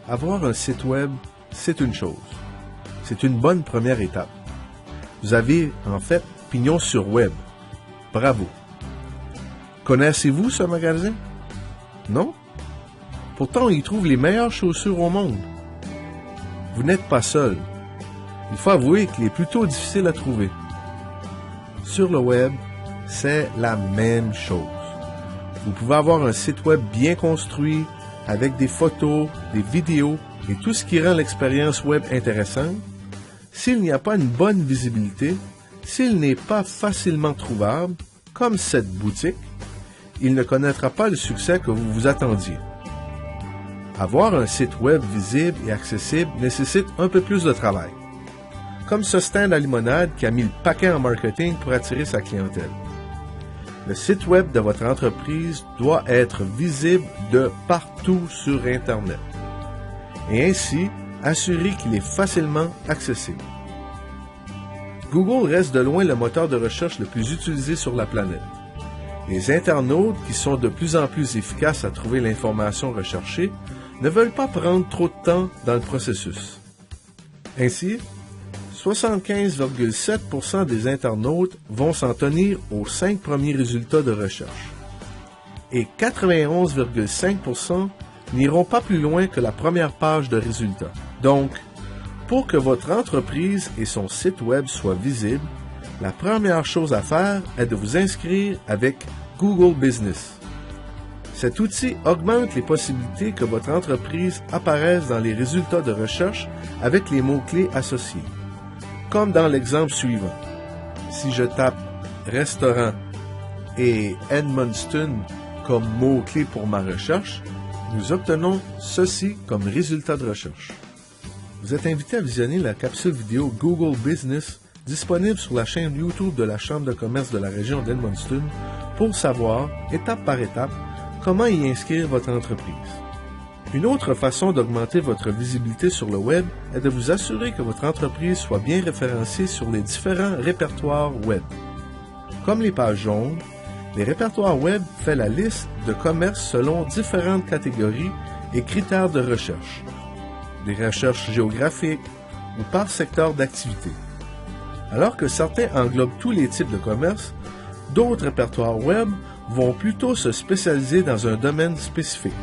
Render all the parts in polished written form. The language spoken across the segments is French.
Avoir un site web, c'est une chose. C'est une bonne première étape. Vous avez, en fait, pignon sur web. Bravo. Connaissez-vous ce magasin? Non? Pourtant, on y trouve les meilleures chaussures au monde. Vous n'êtes pas seul. Il faut avouer qu'il est plutôt difficile à trouver. Sur le web, c'est la même chose. Vous pouvez avoir un site web bien construit, avec des photos, des vidéos et tout ce qui rend l'expérience web intéressante. S'il n'y a pas une bonne visibilité, s'il n'est pas facilement trouvable, comme cette boutique, il ne connaîtra pas le succès que vous vous attendiez. Avoir un site web visible et accessible nécessite un peu plus de travail. Comme ce stand à limonade qui a mis le paquet en marketing pour attirer sa clientèle. Le site web de votre entreprise doit être visible de partout sur Internet. Et ainsi, assurer qu'il est facilement accessible. Google reste de loin le moteur de recherche le plus utilisé sur la planète. Les internautes, qui sont de plus en plus efficaces à trouver l'information recherchée, ne veulent pas prendre trop de temps dans le processus. Ainsi, 75,7% des internautes vont s'en tenir aux 5 premiers résultats de recherche. Et 91,5% n'iront pas plus loin que la première page de résultats. Donc, pour que votre entreprise et son site web soient visibles, la première chose à faire est de vous inscrire avec Google Business. Cet outil augmente les possibilités que votre entreprise apparaisse dans les résultats de recherche avec les mots-clés associés. Comme dans l'exemple suivant. Si je tape « restaurant » et « Edmundston » comme mots-clés pour ma recherche, nous obtenons ceci comme résultat de recherche. Vous êtes invité à visionner la capsule vidéo Google Business disponible sur la chaîne YouTube de la Chambre de commerce de la région d'Edmundston pour savoir, étape par étape, comment y inscrire votre entreprise. Une autre façon d'augmenter votre visibilité sur le web est de vous assurer que votre entreprise soit bien référencée sur les différents répertoires web. Comme les pages jaunes, les répertoires web font la liste de commerces selon différentes catégories et critères de recherche, des recherches géographiques ou par secteur d'activité. Alors que certains englobent tous les types de commerces, d'autres répertoires web vont plutôt se spécialiser dans un domaine spécifique.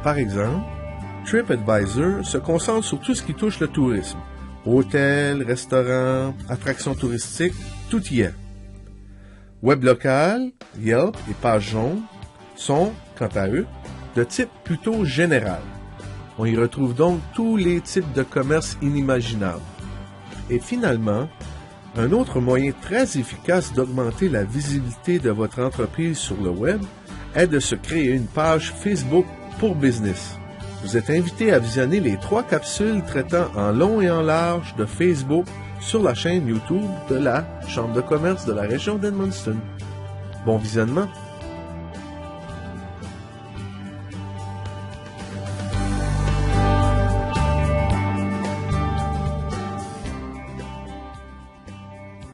Par exemple, TripAdvisor se concentre sur tout ce qui touche le tourisme. Hôtels, restaurants, attractions touristiques, tout y est. Web local, Yelp et Pages jaunes sont, quant à eux, de type plutôt général. On y retrouve donc tous les types de commerces inimaginables. Et finalement, un autre moyen très efficace d'augmenter la visibilité de votre entreprise sur le web est de se créer une page Facebook pour business. Vous êtes invité à visionner les 3 capsules traitant en long et en large de Facebook sur la chaîne YouTube de la Chambre de commerce de la région d'Edmundston. Bon visionnement!